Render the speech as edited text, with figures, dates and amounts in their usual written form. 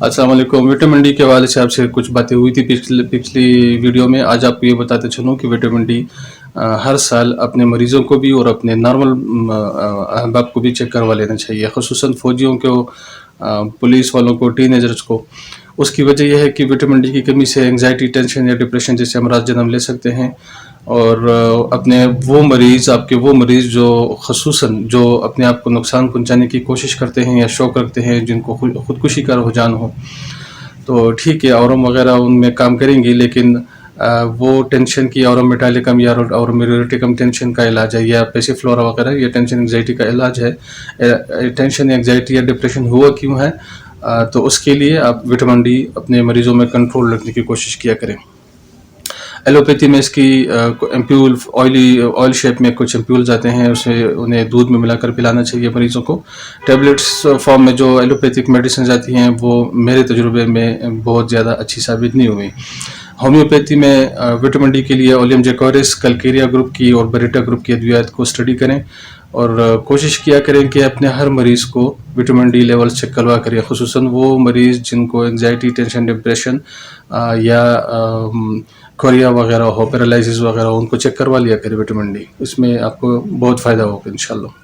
السلام علیکم۔ Vitamin D کے حوالے سے آپ سے کچھ باتیں ہوئی تھی پچھلی ویڈیو میں۔ آج آپ کو یہ بتاتے چلوں کہ وٹامن ڈی ہر سال اپنے مریضوں کو بھی اور اپنے نارمل احباب کو بھی چیک کروا لینا چاہیے، خصوصاً فوجیوں کو، پولیس والوں کو، ٹین ایجرز کو۔ اس کی وجہ یہ ہے کہ وٹامن ڈی کی کمی سے انگزائٹی، ٹینشن یا ڈپریشن جیسے امراض جنم لے سکتے ہیں، اور اپنے آپ کے وہ مریض جو خصوصاً جو اپنے آپ کو نقصان پہنچانے کی کوشش کرتے ہیں یا شوق رکھتے ہیں، جن کو خودکشی کا رجحان ہو، تو ٹھیک ہے اورم وغیرہ ان میں کام کریں گی، لیکن وہ ٹینشن کی اورم میٹالکم یا اورم میریوٹیکم ٹینشن کا علاج ہے، یا پیسیفلورا وغیرہ، یہ ٹینشن انگزائٹی کا علاج ہے۔ ٹینشن انگزائٹی یا ڈپریشن ہوا کیوں ہے؟ تو اس کے لیے آپ وٹامن ڈی اپنے مریضوں میں کنٹرول رکھنے کی کوشش کیا کریں۔ ایلوپیتھی میں اس کی ایمپیول آئل شیپ میں کچھ ایمپیولز آتے ہیں، انہیں دودھ میں ملا کر پلانا چاہیے مریضوں کو۔ ٹیبلٹس فارم میں جو ایلوپیتھک میڈیسنز آتی ہیں وہ میرے تجربے میں بہت زیادہ اچھی ثابت نہیں ہوئی۔ ہومیوپیتھی میں وٹامن ڈی کے لیے اولیم جیکورس، کلکیریا گروپ کی اور بیریٹا گروپ کی ادویات کو اسٹڈی کریں، اور کوشش کیا کریں کہ اپنے ہر مریض کو وٹامن ڈی لیول چیک کروا کریں، خصوصاً وہ مریض جن کو انگزائٹی، ٹینشن، ڈپریشن یا کوریا وغیرہ ہو، پیرالائسس وغیرہ ہو، ان کو چیک کروا لیا کریں وٹامن ڈی۔ اس میں آپ کو بہت فائدہ ہوگا انشاءاللہ۔